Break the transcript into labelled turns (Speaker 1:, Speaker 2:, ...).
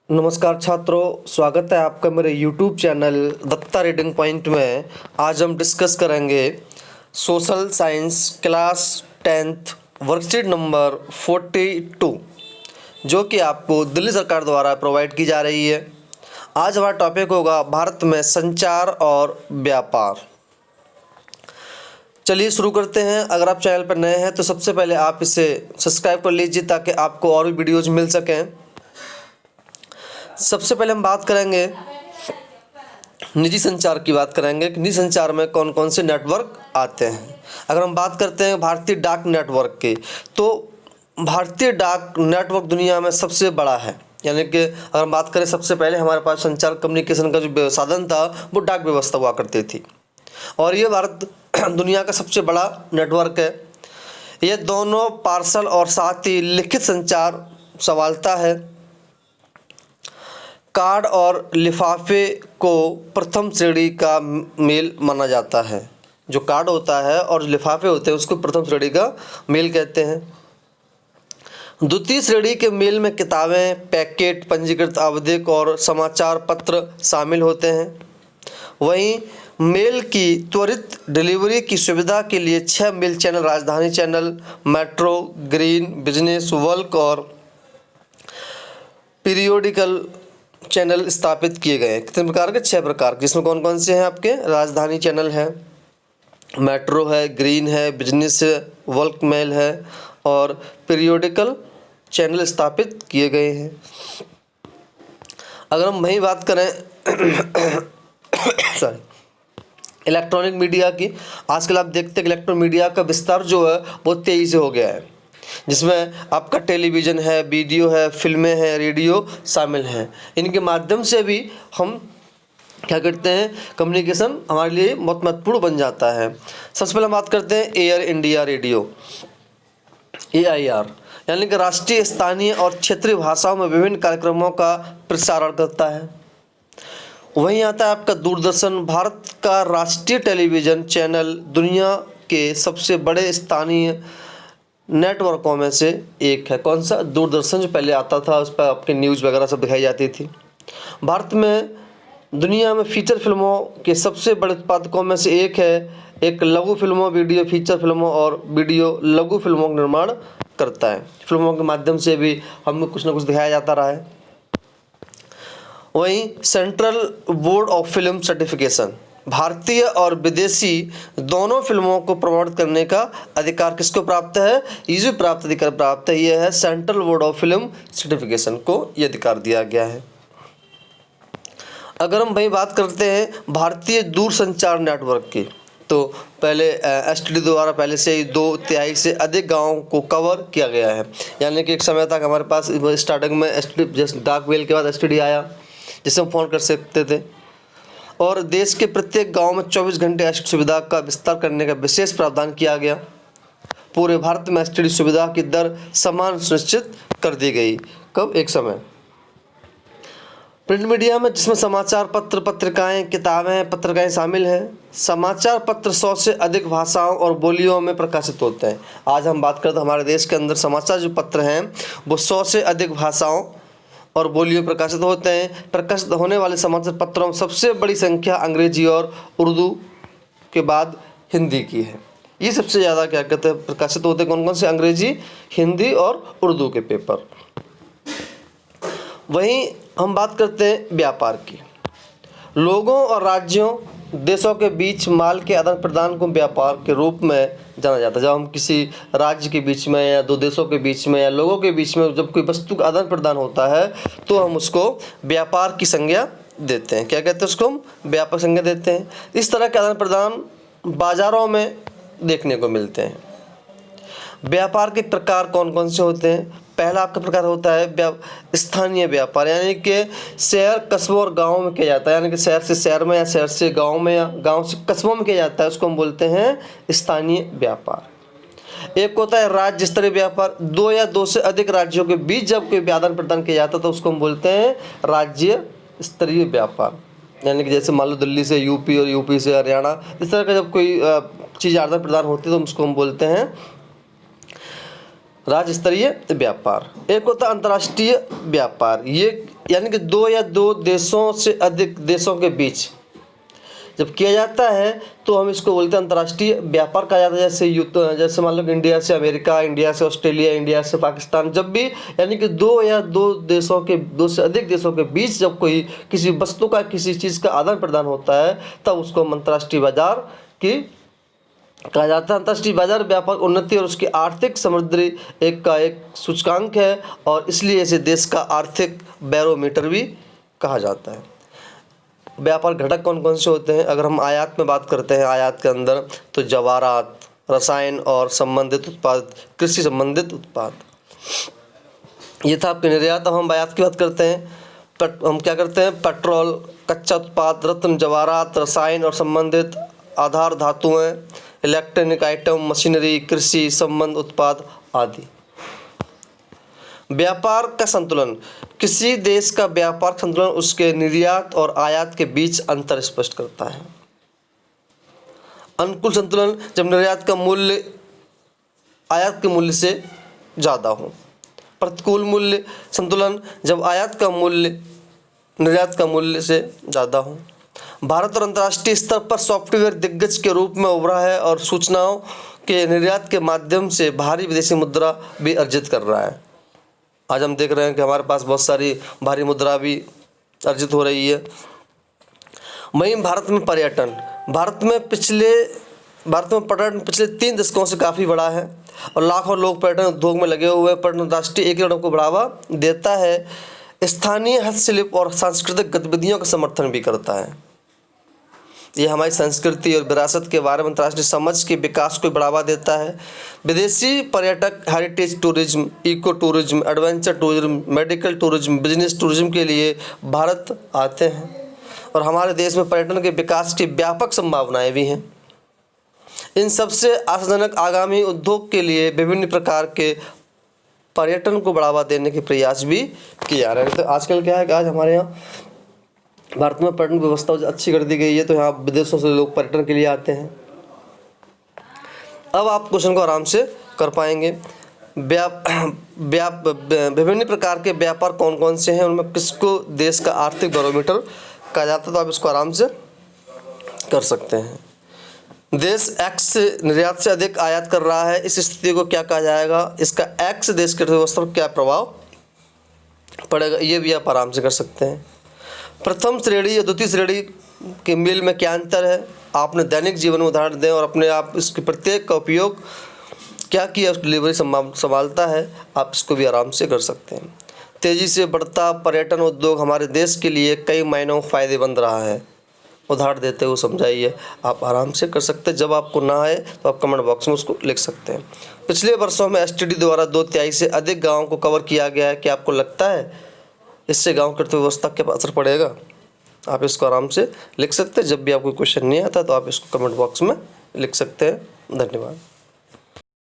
Speaker 1: नमस्कार छात्रों, स्वागत है आपका मेरे YouTube channel Datta reading point में। आज हम डिस्कस करेंगे social science class 10th worksheet number 42, जो कि आपको दिल्ली सरकार द्वारा प्रोवाइड की जा रही है। आज हमारा टॉपिक होगा भारत में संचार और व्यापार। चलिए शुरू करते हैं। अगर आप चैनल पर नए हैं तो सबसे पहले आप इसे सब्सक्राइब कर लीजिए ताकि आपको और भी वीडियोज़ मिल सकें। सबसे पहले हम बात करेंगे निजी संचार की बात करेंगे कि निजी संचार में कौन कौन से नेटवर्क आते हैं। अगर हम बात करते हैं भारतीय डाक नेटवर्क की, तो भारतीय डाक नेटवर्क दुनिया में सबसे बड़ा है। यानी कि अगर हम बात करें, सबसे पहले हमारे पास संचार कम्युनिकेशन का जो साधन था वो डाक व्यवस्था हुआ करती थी, और ये भारत दुनिया का सबसे बड़ा नेटवर्क है। ये दोनों पार्सल और साथ ही लिखित संचार संभालता है। कार्ड और लिफाफे को प्रथम श्रेणी का मेल माना जाता है। जो कार्ड होता है और लिफाफे होते हैं उसको प्रथम श्रेणी का मेल कहते हैं। द्वितीय श्रेणी के मेल में किताबें, पैकेट, पंजीकृत आवधिक और समाचार पत्र शामिल होते हैं। वहीं मेल की त्वरित डिलीवरी की सुविधा के लिए 6 मेल चैनल राजधानी चैनल, मेट्रो, ग्रीन, बिजनेस, वर्ल्क और पीरियोडिकल चैनल स्थापित किए गए हैं। कितने प्रकार के? 6 प्रकार के। जिसमें कौन कौन से हैं आपके? राजधानी चैनल है, मेट्रो है, ग्रीन है, बिजनेस है, वर्ल्क मेल है और पीरियोडिकल चैनल स्थापित किए गए हैं। अगर हम वही बात करें सॉरी इलेक्ट्रॉनिक मीडिया की, आजकल आप देखते हैं कि इलेक्ट्रॉनिक मीडिया का विस्तार जो है बहुत तेज़ी से हो गया है, जिसमें आपका टेलीविज़न है, वीडियो है, फिल्में हैं, रेडियो शामिल हैं। इनके माध्यम से भी हम क्या करते हैं, कम्युनिकेशन हमारे लिए बहुत महत्वपूर्ण बन जाता है। सबसे पहले हम बात करते हैं एयर इंडिया रेडियो, AIR, यानी कि राष्ट्रीय, स्थानीय और क्षेत्रीय भाषाओं में विभिन्न कार्यक्रमों का प्रसारण करता है। वहीं आता है आपका दूरदर्शन, भारत का राष्ट्रीय टेलीविज़न चैनल, दुनिया के सबसे बड़े स्थानीय नेटवर्कों में से एक है। कौन सा? दूरदर्शन। जो पहले आता था उस पर आपकी न्यूज़ वगैरह सब दिखाई जाती थी। भारत में दुनिया में फीचर फिल्मों के सबसे बड़े उत्पादकों में से एक है। एक लघु फिल्मों, वीडियो फीचर फिल्मों और वीडियो लघु फिल्मों का निर्माण करता है। फिल्मों के माध्यम से भी हमें कुछ ना कुछ दिखाया जाता रहा है। वहीं central board of film certification, भारतीय और विदेशी दोनों फिल्मों को प्रमोट करने का अधिकार किसको प्राप्त है? ये प्राप्त अधिकार प्राप्त है, यह है central board of film certification को ये अधिकार दिया गया है। अगर हम भाई बात करते हैं भारतीय दूरसंचार नेटवर्क की, तो पहले STD द्वारा पहले से ही 2/3 से अधिक गाँवों को कवर किया गया है। यानी कि एक समय तक हमारे पास स्टार्टिंग में STD, जैसे डाक मेल के बाद STD आया जिससे हम फ़ोन कर सकते थे, और देश के प्रत्येक गांव में 24 घंटे STD सुविधा का विस्तार करने का विशेष प्रावधान किया गया। पूरे भारत में STD सुविधा की दर समान सुनिश्चित कर दी गई। कब? एक समय। प्रिंट मीडिया में, जिसमें समाचार पत्र, पत्रिकाएं, किताबें, पत्रिकाएं शामिल हैं। समाचार पत्र 100 से अधिक भाषाओं और बोलियों में प्रकाशित होते हैं। आज हम बात करते हैं हमारे देश के अंदर समाचार जो पत्र हैं वो 100 से अधिक भाषाओं और बोलियों प्रकाशित होते हैं। प्रकाशित होने वाले समाचार पत्रों में सबसे बड़ी संख्या अंग्रेजी और उर्दू के बाद हिंदी की है। ये सबसे ज़्यादा क्या कहते हैं प्रकाशित होते हैं, कौन कौन से? अंग्रेजी, हिंदी और उर्दू के पेपर। वहीं हम बात करते हैं व्यापार की। लोगों और राज्यों, देशों के बीच माल के आदान प्रदान को व्यापार के रूप में जाना जाता है। जब हम किसी राज्य के बीच में या 2 देशों के बीच में या लोगों के बीच में जब कोई वस्तु का आदान प्रदान होता है तो हम उसको व्यापार की संज्ञा देते हैं। क्या कहते हैं? उसको हम व्यापार संज्ञा देते हैं। इस तरह के आदान प्रदान बाज़ारों में देखने को मिलते हैं। व्यापार के प्रकार कौन कौन से होते हैं? पहला आपका प्रकार होता है स्थानीय व्यापार, यानी कि शहर, कस्बों और गाँव में किया जाता है। यानी कि शहर से शहर में या शहर से गाँव में या गाँव से कस्बों में किया जाता है, उसको हम बोलते हैं स्थानीय व्यापार। एक होता है राज्य स्तरीय व्यापार, 2 या 2 से अधिक राज्यों के बीच जब कोई आदान प्रदान किया जाता है तो उसको हम बोलते हैं राज्य स्तरीय व्यापार। यानी कि जैसे मान लो दिल्ली से यूपी और यूपी से हरियाणा, इस तरह का जब कोई चीज़ आदान प्रदान होती है तो उसको हम बोलते हैं राज्य स्तरीय व्यापार, एक होता है अंतर्राष्ट्रीय व्यापार। ये यानी कि दो या दो देशों से अधिक देशों के बीच जब किया जाता है तो हम इसको बोलते हैं अंतर्राष्ट्रीय व्यापार कहा जाता है। जैसे मान लो कि इंडिया से अमेरिका, इंडिया से ऑस्ट्रेलिया, इंडिया से पाकिस्तान, जब भी यानी कि दो से अधिक देशों के बीच जब कोई किसी वस्तु का किसी चीज़ का आदान प्रदान होता है तब उसको हम अंतर्राष्ट्रीय बाजार की कहा जाता है। अंतर्राष्ट्रीय बाजार व्यापार उन्नति और उसकी आर्थिक समृद्धि एक सूचकांक है और इसलिए इसे देश का आर्थिक बैरोमीटर भी कहा जाता है। व्यापार घटक कौन कौन से होते हैं? अगर हम आयात में बात करते हैं, आयात के अंदर तो जवाहरात, रसायन और संबंधित उत्पाद, कृषि संबंधित उत्पाद, ये था आपके निर्यात। अब हम आयात की बात करते हैं। हम क्या करते हैं? पेट्रोल, कच्चा उत्पाद, रत्न, जवाहरात, रसायन और संबंधित आधार धातुएं, इलेक्ट्रॉनिक आइटम, मशीनरी, कृषि संबंध उत्पाद आदि। व्यापार का संतुलन, किसी देश का व्यापार संतुलन उसके निर्यात और आयात के बीच अंतर स्पष्ट करता है। अनुकूल संतुलन, जब निर्यात का मूल्य आयात के मूल्य से ज़्यादा हो। प्रतिकूल मूल्य संतुलन, जब आयात का मूल्य निर्यात का मूल्य से ज़्यादा हो। भारत और अंतर्राष्ट्रीय स्तर पर सॉफ्टवेयर दिग्गज के रूप में उभरा है और सूचनाओं के निर्यात के माध्यम से भारी विदेशी मुद्रा भी अर्जित कर रहा है। आज हम देख रहे हैं कि हमारे पास बहुत सारी भारी मुद्रा भी अर्जित हो रही है। वहीं भारत में पर्यटन, भारत में पर्यटन पिछले 3 दशकों से काफ़ी बढ़ा है और लाखों लोग पर्यटन उद्योग में लगे हुए हैं। पर्यटन राष्ट्रीय एकीकरण को बढ़ावा देता है, स्थानीय हस्तशिल्प और सांस्कृतिक गतिविधियों का समर्थन भी करता है। ये हमारी संस्कृति और विरासत के बारे में अंतर्राष्ट्रीय समझ के विकास को बढ़ावा देता है। विदेशी पर्यटक heritage tourism, eco tourism, adventure tourism, medical tourism, business tourism के लिए भारत आते हैं और हमारे देश में पर्यटन के विकास की व्यापक संभावनाएं भी हैं। इन सबसे आशाजनक आगामी उद्योग के लिए विभिन्न प्रकार के पर्यटन को बढ़ावा देने के प्रयास भी किए जा रहे हैं। तो आजकल क्या है कि आज हमारे यहाँ भारत में पर्यटन व्यवस्था अच्छी कर दी गई है, तो यहाँ विदेशों से लोग पर्यटन के लिए आते हैं। अब आप क्वेश्चन को आराम से कर पाएंगे। विभिन्न प्रकार के व्यापार कौन कौन से हैं, उनमें किसको देश का आर्थिक बैरोमीटर कहा जाता है, तो आप इसको आराम से कर सकते हैं। देश एक्स निर्यात से अधिक आयात कर रहा है, इस स्थिति को क्या कहा जाएगा? इसका एक्स देश की अर्थव्यवस्था पर क्या प्रभाव पड़ेगा, ये भी आप आराम से कर सकते हैं। प्रथम श्रेणी या द्वितीय श्रेणी के मेल में क्या अंतर है? आपने दैनिक जीवन में उदाहरण दें और अपने आप इसके प्रत्येक का उपयोग क्या किया, उस डिलीवरी संभालता है, आप इसको भी आराम से कर सकते हैं। तेज़ी से बढ़ता पर्यटन उद्योग हमारे देश के लिए कई मायनों में फ़ायदेमंद रहा है, उदाहरण देते हुए समझाइए। आप आराम से कर सकते हैं। जब आपको ना आए तो आप कमेंट बॉक्स में उसको लिख सकते हैं। पिछले वर्षों में एसटीडी द्वारा 2/3 से अधिक गाँवों को कवर किया गया है। क्या आपको लगता है इससे गाँव की अर्थव्यवस्था के असर पड़ेगा? आप इसको आराम से लिख सकते हैं। जब भी आपको क्वेश्चन नहीं आता तो आप इसको कमेंट बॉक्स में लिख सकते हैं। धन्यवाद।